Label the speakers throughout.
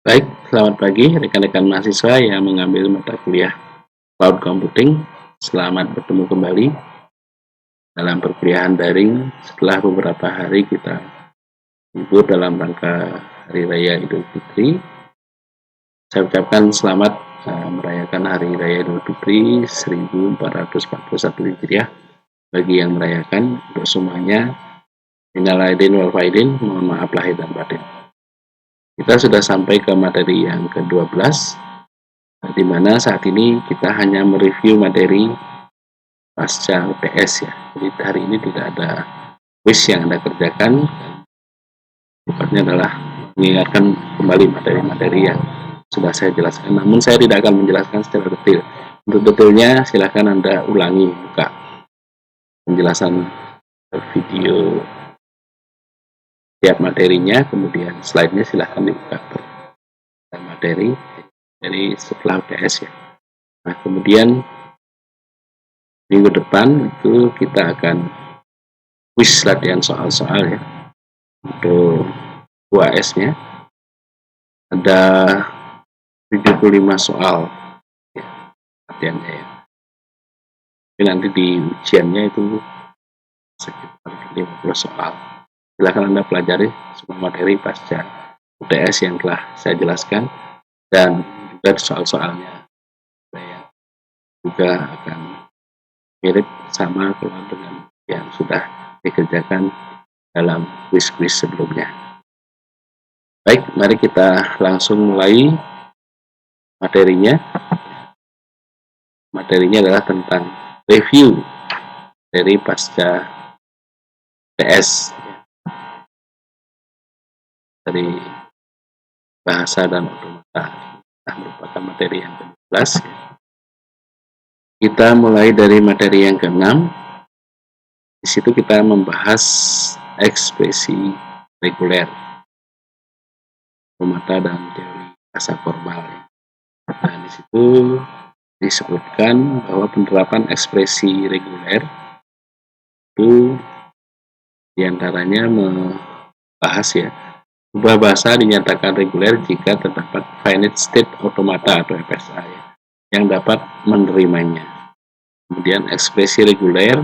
Speaker 1: Baik, selamat pagi rekan-rekan mahasiswa yang mengambil mata kuliah Cloud Computing. Selamat bertemu kembali dalam perkuliahan daring setelah beberapa hari kita libur dalam rangka Hari Raya Idul Fitri. Saya ucapkan selamat merayakan Hari Raya Idul Fitri 1441 Hijriah bagi yang merayakan. Untuk semuanya, minal aidin wal faidin, mohon maaf lahir dan batin. Kita sudah sampai ke materi yang ke-12, di mana saat ini kita hanya mereview materi pasca UTS ya. Jadi hari ini tidak ada quiz yang Anda kerjakan. Sifatnya adalah mengingatkan kembali materi-materi yang sudah saya jelaskan. Namun saya tidak akan menjelaskan secara detail. Untuk detailnya silahkan Anda ulangi, buka penjelasan video tiap materinya, kemudian slide-nya silahkan dibuka materi dari setelah UTS ya. Nah, kemudian minggu depan itu kita akan quiz latihan soal-soal ya. Untuk UAS-nya ada 75 soal ya, latihannya ya. Tapi nanti di ujiannya itu sekitar 50 soal. Silakan Anda pelajari semua materi pasca UTS yang telah saya jelaskan, dan juga soal-soalnya yang juga akan mirip sama dengan yang sudah dikerjakan dalam quiz-quiz sebelumnya. Baik, mari kita langsung mulai materinya. Materinya adalah tentang review dari pasca TS dari bahasa dan otomata. Merupakan materi yang ke-12. Kita mulai dari materi yang ke-6. Di situ kita membahas ekspresi reguler, otomata dan teori bahasa formal. Nah, di situ disebutkan bahwa penerapan ekspresi reguler itu diantaranya membahas ya, sebuah bahasa dinyatakan reguler jika terdapat finite state automata atau FSA ya, yang dapat menerimanya. Kemudian ekspresi reguler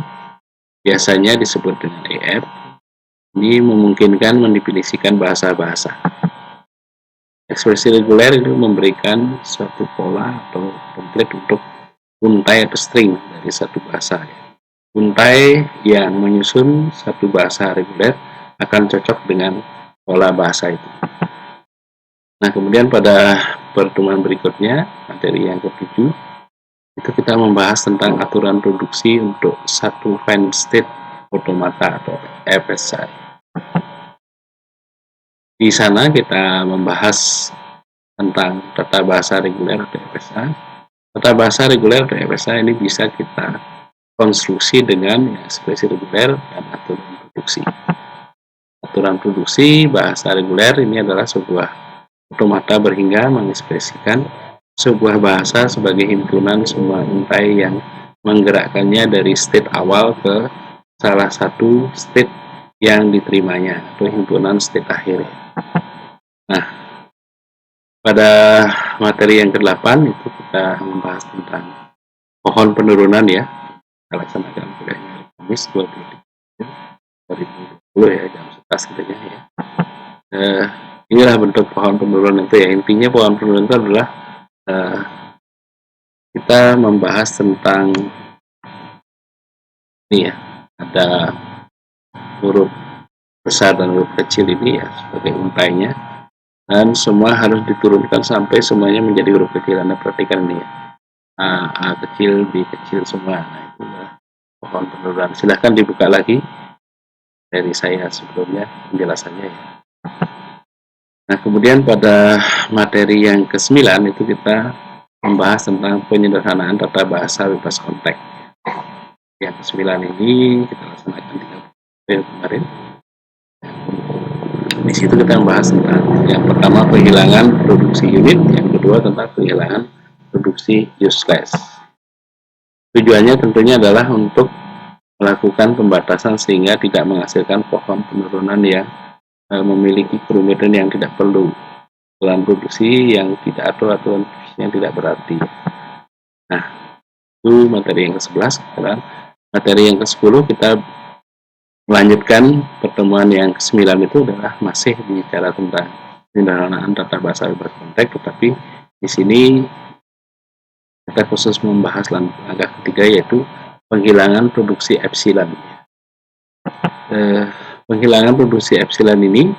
Speaker 1: biasanya disebut dengan ER. Ini memungkinkan mendefinisikan bahasa-bahasa. Ekspresi reguler itu memberikan suatu pola atau template untuk untai atau string dari satu bahasa. Untai yang menyusun satu bahasa reguler akan cocok dengan pola bahasa itu. Nah, kemudian pada pertemuan berikutnya, materi yang ke-7, itu kita membahas tentang aturan produksi untuk satu finite state automata atau FSA. Di sana kita membahas tentang tata bahasa reguler atau FSA. Tata bahasa reguler atau FSA ini bisa kita konstruksi dengan ekspresi reguler dan aturan produksi. Aturan produksi bahasa reguler ini adalah sebuah automata berhingga mengekspresikan sebuah bahasa sebagai himpunan semua untai yang menggerakkannya dari state awal ke salah satu state yang diterimanya atau himpunan state akhir. Nah, pada materi yang ke-8 itu kita membahas tentang pohon penurunan ya. Kita laksanakan kuliahnya Kamis 2020 ya, jam 11 katanya ya. Inilah bentuk pohon penurunan itu ya. Intinya pohon penurunan itu adalah kita membahas tentang ini ya, ada huruf besar dan huruf kecil ini ya sebagai untainya, dan semua harus diturunkan sampai semuanya menjadi huruf kecil. Anda perhatikan ini ya, A kecil, B kecil semua. Nah, itulah pohon penurunan. Silahkan dibuka lagi dari saya sebelumnya penjelasannya ya. Nah, kemudian pada materi yang ke-9 itu kita membahas tentang penyederhanaan tata bahasa bebas konteks. Yang ke-9 ini kita laksanakan di April kemarin. Di situ kita membahas tentang yang pertama penghilangan produksi unit, yang kedua tentang penghilangan produksi useless. Tujuannya tentunya adalah untuk melakukan pembatasan sehingga tidak menghasilkan pohon penurunan yang memiliki kerumitan yang tidak perlu. aturan produksi yang tidak atau aturan produksi yang tidak berarti. Nah, itu materi yang ke-11. Sekarang materi yang ke-10 kita melanjutkan. Pertemuan yang ke-9 itu adalah masih bicara tentang penyederhanaan tata bahasa bebas konteks, tetapi di sini kita khusus membahas langkah ketiga, yaitu penghilangan produksi epsilon. Penghilangan produksi epsilon ini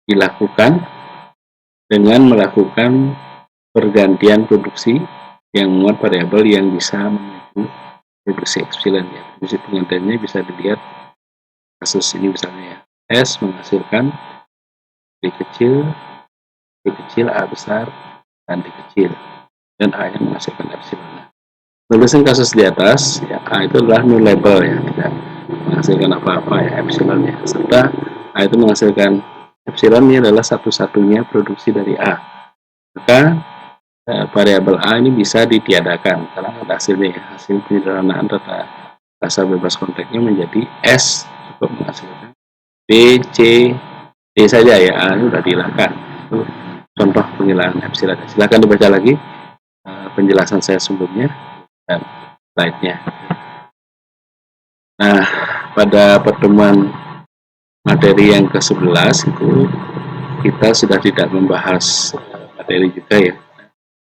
Speaker 1: dilakukan dengan melakukan pergantian produksi yang memuat variabel yang bisa menuju produksi epsilon. Ya. Produksi penggantiannya bisa dilihat kasus ini misalnya, S menghasilkan D kecil, A besar, dan D kecil, dan A yang menghasilkan epsilon. Tulisan kasus di atas, ya, A itu adalah nullable, ya, tidak menghasilkan apa-apa, ya, epsilon, ya, serta A itu menghasilkan epsilon ini adalah satu-satunya produksi dari A. Maka variabel A ini bisa ditiadakan karena ada hasilnya, ya, hasil penyederhanaan tata bahasa bebas konteksnya menjadi S cukup menghasilkan B, C, D saja, ya, A ini sudah dihilangkan. Itu contoh penghilangan epsilon. Silahkan dibaca lagi penjelasan saya sebelumnya dan slide-nya. Nah, pada pertemuan materi yang ke-11 itu kita sudah tidak membahas materi juga, ya,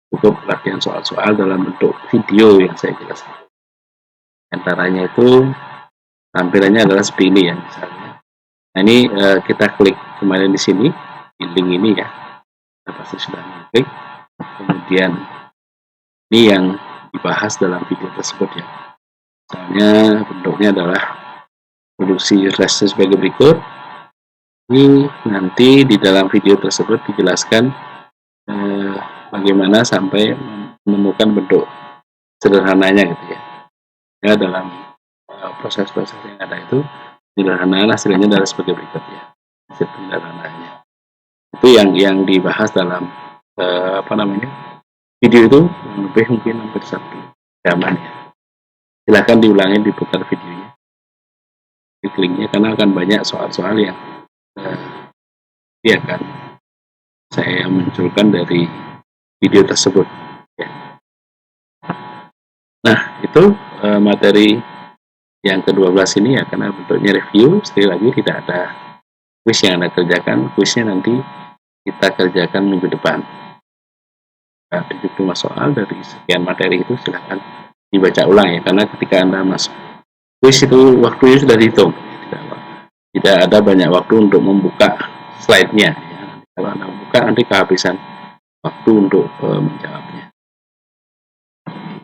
Speaker 1: cukup latihan soal-soal dalam bentuk video yang saya jelaskan. Antaranya itu tampilannya adalah seperti ini, ya, misalnya. Nah, ini kita klik kemarin di sini, di link ini, ya, kita pasti sudah mengklik. Kemudian ini yang dibahas dalam video tersebut, ya. Misalnya bentuknya adalah produksi rest sebagai berikut. Ini nanti di dalam video tersebut dijelaskan bagaimana sampai menemukan bentuk sederhananya, gitu, ya. Ya, dalam proses-proses yang ada itu sederhanaan hasilnya adalah sebagai berikut, ya, hasil sederhananya. Itu yang dibahas dalam video itu, lebih mungkin hampir 1 jaman, ya. Silahkan diulangi, diputar videonya, di linknya, karena akan banyak soal-soal yang akan saya munculkan dari video tersebut, ya. Nah, itu materi yang ke-12 ini, ya, karena bentuknya review. Sekali lagi tidak ada kuis yang Anda kerjakan. Kuisnya nanti kita kerjakan minggu depan. 75 soal dari sekian materi itu silahkan dibaca ulang, ya, karena ketika Anda masuk kuis itu waktunya sudah dihitung, tidak ada banyak waktu untuk membuka slide-nya, ya. Kalau Anda membuka nanti kehabisan waktu untuk menjawabnya.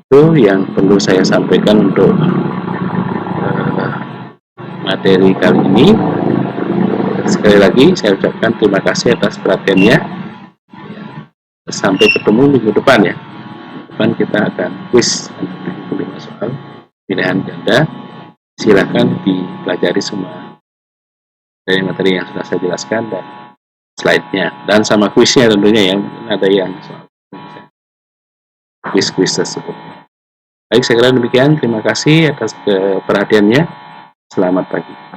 Speaker 1: Itu yang perlu saya sampaikan untuk materi kali ini. Sekali lagi saya ucapkan terima kasih atas perhatiannya. Sampai ketemu minggu depan, ya. Depan kita akan kuis 75 soal pilihan ganda. Silakan dipelajari semua dari materi yang sudah saya jelaskan dan slide-nya, dan sama kuisnya tentunya, ya. Ada yang soal kuis tersebut. Baik, saya kira demikian. Terima kasih atas perhatiannya. Selamat pagi.